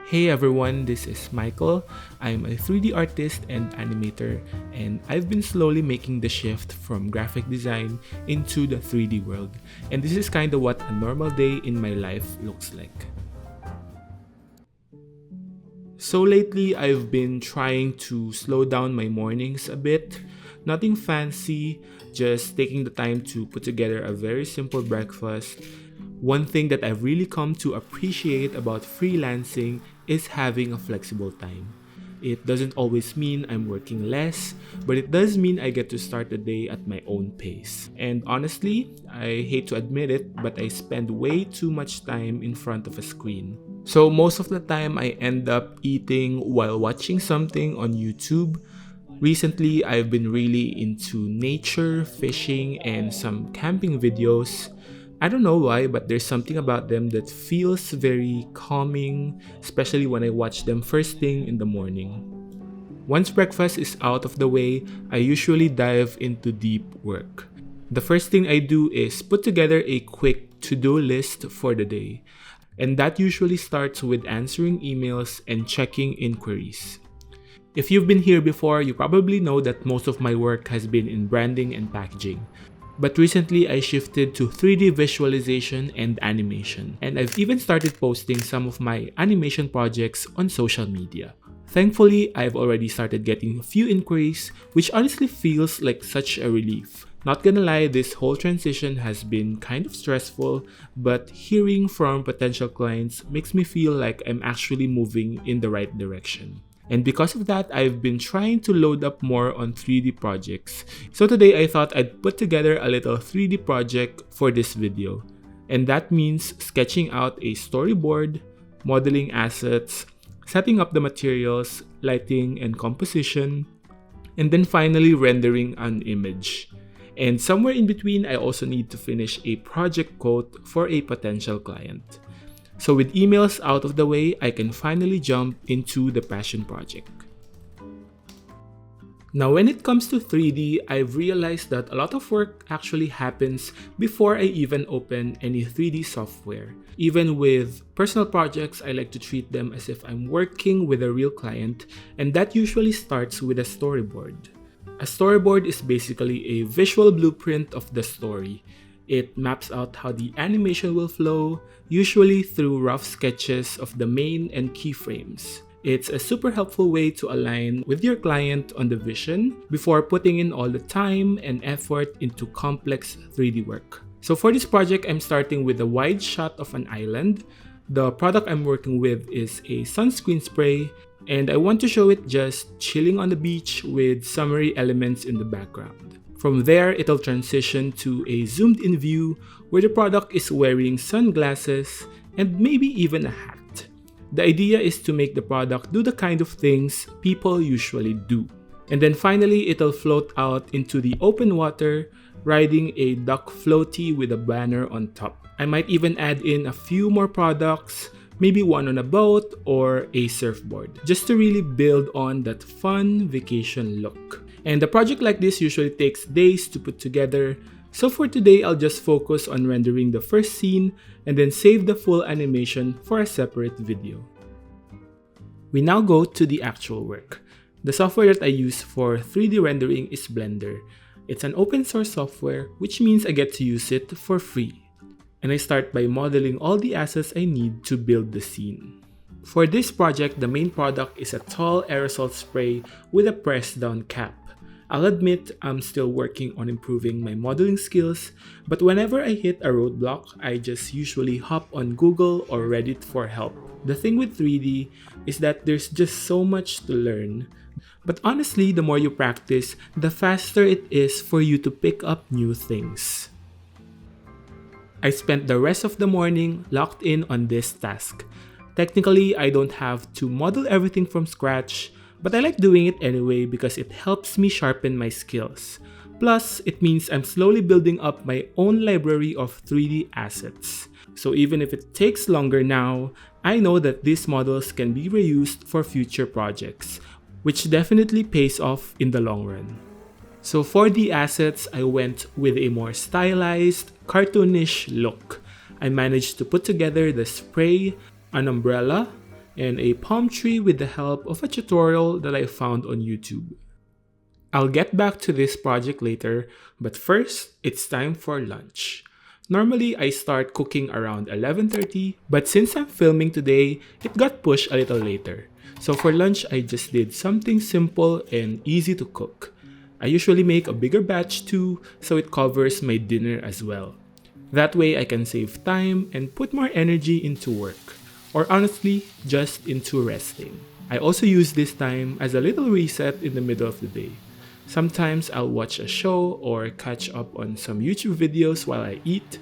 Hey everyone, this is Michael. I'm a 3D artist and animator, and I've been slowly making the shift from graphic design into the 3D world. And this is kind of what a normal day in my life looks like. So lately, I've been trying to slow down my mornings a bit. Nothing fancy, just taking the time to put together a very simple breakfast. One thing that I've really come to appreciate about freelancing is having a flexible time. It doesn't always mean I'm working less, but it does mean I get to start the day at my own pace. And honestly, I hate to admit it, but I spend way too much time in front of a screen. So most of the time I end up eating while watching something on YouTube. Recently, I've been really into nature, fishing, and some camping videos. I don't know why, but there's something about them that feels very calming, especially when I watch them first thing in the morning. Once breakfast is out of the way, I usually dive into deep work. The first thing I do is put together a quick to-do list for the day, and that usually starts with answering emails and checking inquiries. If you've been here before, you probably know that most of my work has been in branding and packaging. But recently, I shifted to 3D visualization and animation, and I've even started posting some of my animation projects on social media. Thankfully, I've already started getting a few inquiries, which honestly feels like such a relief. Not gonna lie, this whole transition has been kind of stressful, but hearing from potential clients makes me feel like I'm actually moving in the right direction. And because of that, I've been trying to load up more on 3D projects. So today I thought I'd put together a little 3D project for this video. And that means sketching out a storyboard, modeling assets, setting up the materials, lighting and composition, and then finally rendering an image. And somewhere in between, I also need to finish a project quote for a potential client. So with emails out of the way, I can finally jump into the passion project. Now when it comes to 3D, I've realized that a lot of work actually happens before I even open any 3D software. Even with personal projects, I like to treat them as if I'm working with a real client, and that usually starts with a storyboard. A storyboard is basically a visual blueprint of the story. It maps out how the animation will flow, usually through rough sketches of the main and keyframes. It's a super helpful way to align with your client on the vision before putting in all the time and effort into complex 3D work. So for this project, I'm starting with a wide shot of an island. The product I'm working with is a sunscreen spray, and I want to show it just chilling on the beach with summery elements in the background. From there, it'll transition to a zoomed-in view where the product is wearing sunglasses and maybe even a hat. The idea is to make the product do the kind of things people usually do. And then finally, it'll float out into the open water, riding a duck floaty with a banner on top. I might even add in a few more products, maybe one on a boat or a surfboard, just to really build on that fun vacation look. And a project like this usually takes days to put together, so for today I'll just focus on rendering the first scene and then save the full animation for a separate video. We now go to the actual work. The software that I use for 3D rendering is Blender. It's an open source software, which means I get to use it for free. And I start by modeling all the assets I need to build the scene. For this project, the main product is a tall aerosol spray with a pressed down cap. I'll admit I'm still working on improving my modeling skills, but whenever I hit a roadblock, I just usually hop on Google or Reddit for help. The thing with 3D is that there's just so much to learn. But honestly, the more you practice, the faster it is for you to pick up new things. I spent the rest of the morning locked in on this task. Technically, I don't have to model everything from scratch, but I like doing it anyway because it helps me sharpen my skills. Plus, it means I'm slowly building up my own library of 3D assets. So even if it takes longer now, I know that these models can be reused for future projects, which definitely pays off in the long run. So for the assets, I went with a more stylized, cartoonish look. I managed to put together the spray, an umbrella, and a palm tree with the help of a tutorial that I found on YouTube. I'll get back to this project later, but first, it's time for lunch. Normally, I start cooking around 11:30, but since I'm filming today, it got pushed a little later. So for lunch, I just did something simple and easy to cook. I usually make a bigger batch too, so it covers my dinner as well. That way, I can save time and put more energy into work, or honestly, just into resting. I also use this time as a little reset in the middle of the day. Sometimes I'll watch a show or catch up on some YouTube videos while I eat.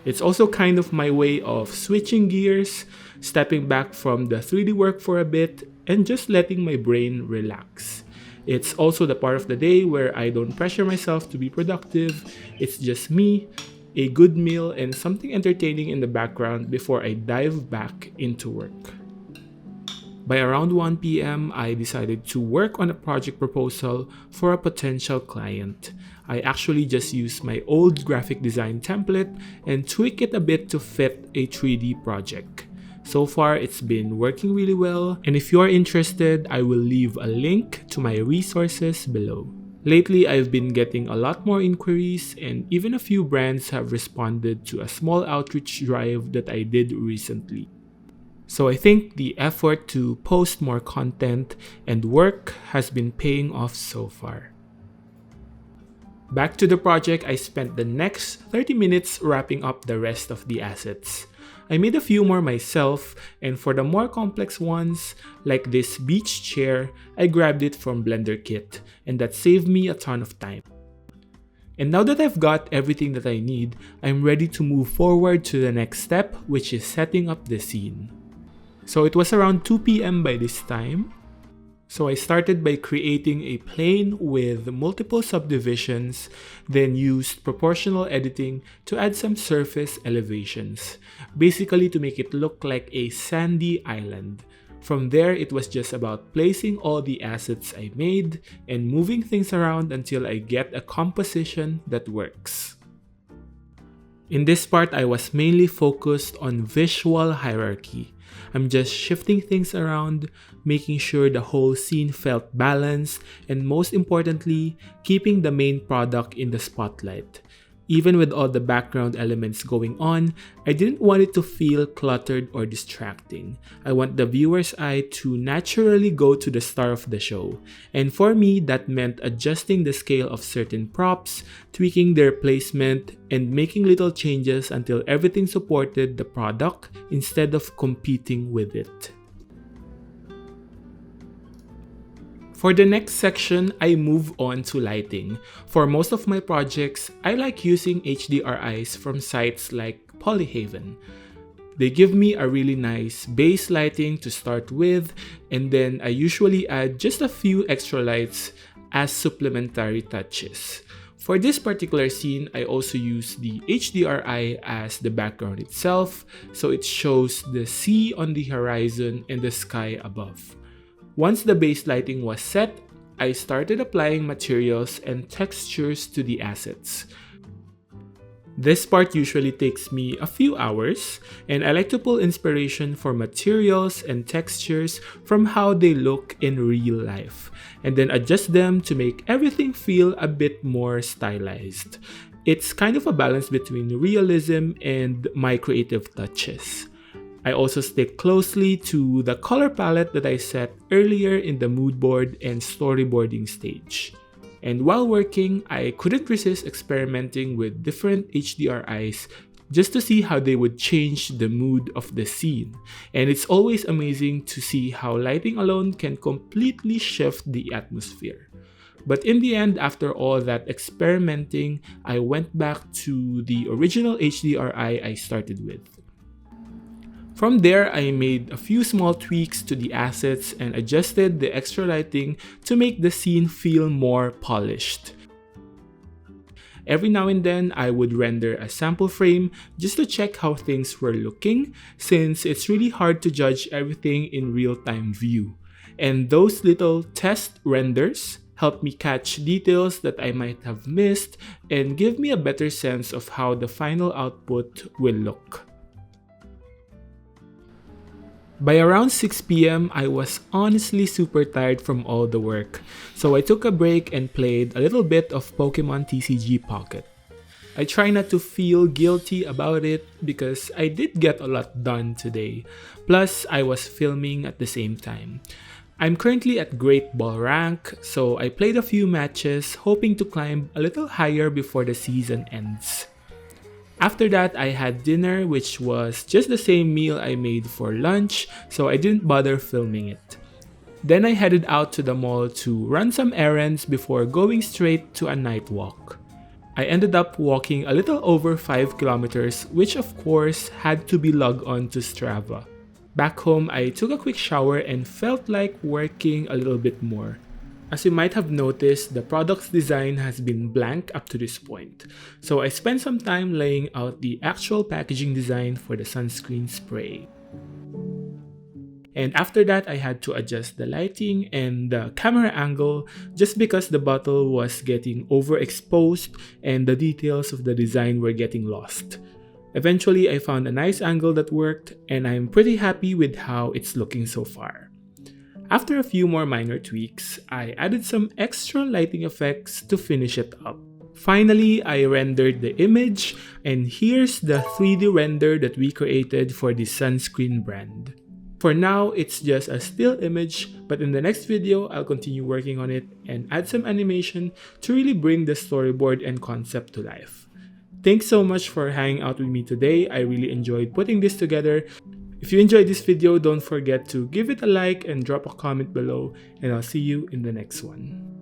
It's also kind of my way of switching gears, stepping back from the 3D work for a bit, and just letting my brain relax. It's also the part of the day where I don't pressure myself to be productive. It's just me, a good meal, and something entertaining in the background before I dive back into work. By around 1 p.m., I decided to work on a project proposal for a potential client. I actually just used my old graphic design template and tweak it a bit to fit a 3D project. So far, it's been working really well, and if you're interested, I will leave a link to my resources below. Lately, I've been getting a lot more inquiries, and even a few brands have responded to a small outreach drive that I did recently. So I think the effort to post more content and work has been paying off so far. Back to the project, I spent the next 30 minutes wrapping up the rest of the assets. I made a few more myself, and for the more complex ones, like this beach chair, I grabbed it from Blender Kit, and that saved me a ton of time. And now that I've got everything that I need, I'm ready to move forward to the next step, which is setting up the scene. So it was around 2 p.m. by this time. So I started by creating a plane with multiple subdivisions, then used proportional editing to add some surface elevations, basically to make it look like a sandy island. From there, it was just about placing all the assets I made and moving things around until I get a composition that works. In this part, I was mainly focused on visual hierarchy. I'm just shifting things around, making sure the whole scene felt balanced, and most importantly, keeping the main product in the spotlight. Even with all the background elements going on, I didn't want it to feel cluttered or distracting. I want the viewer's eye to naturally go to the star of the show. And for me, that meant adjusting the scale of certain props, tweaking their placement, and making little changes until everything supported the product instead of competing with it. For the next section, I move on to lighting. For most of my projects, I like using HDRIs from sites like Polyhaven. They give me a really nice base lighting to start with, and then I usually add just a few extra lights as supplementary touches. For this particular scene, I also use the HDRI as the background itself, so it shows the sea on the horizon and the sky above. Once the base lighting was set, I started applying materials and textures to the assets. This part usually takes me a few hours, and I like to pull inspiration for materials and textures from how they look in real life, and then adjust them to make everything feel a bit more stylized. It's kind of a balance between realism and my creative touches. I also stick closely to the color palette that I set earlier in the mood board and storyboarding stage. And while working, I couldn't resist experimenting with different HDRIs just to see how they would change the mood of the scene. And it's always amazing to see how lighting alone can completely shift the atmosphere. But in the end, after all that experimenting, I went back to the original HDRI I started with. From there, I made a few small tweaks to the assets and adjusted the extra lighting to make the scene feel more polished. Every now and then, I would render a sample frame just to check how things were looking, since it's really hard to judge everything in real-time view. And those little test renders help me catch details that I might have missed and give me a better sense of how the final output will look. By around 6 p.m., I was honestly super tired from all the work, so I took a break and played a little bit of Pokemon TCG Pocket. I try not to feel guilty about it because I did get a lot done today, plus I was filming at the same time. I'm currently at Great Ball rank, so I played a few matches hoping to climb a little higher before the season ends. After that, I had dinner, which was just the same meal I made for lunch, so I didn't bother filming it. Then I headed out to the mall to run some errands before going straight to a night walk. I ended up walking a little over 5 kilometers, which of course had to be logged on to Strava. Back home, I took a quick shower and felt like working a little bit more. As you might have noticed, the product's design has been blank up to this point, so I spent some time laying out the actual packaging design for the sunscreen spray. And after that, I had to adjust the lighting and the camera angle just because the bottle was getting overexposed and the details of the design were getting lost. Eventually, I found a nice angle that worked, and I'm pretty happy with how it's looking so far. After a few more minor tweaks, I added some extra lighting effects to finish it up. Finally, I rendered the image, and here's the 3D render that we created for the sunscreen brand. For now, it's just a still image, but in the next video, I'll continue working on it and add some animation to really bring the storyboard and concept to life. Thanks so much for hanging out with me today. I really enjoyed putting this together. If you enjoyed this video, don't forget to give it a like and drop a comment below, and I'll see you in the next one.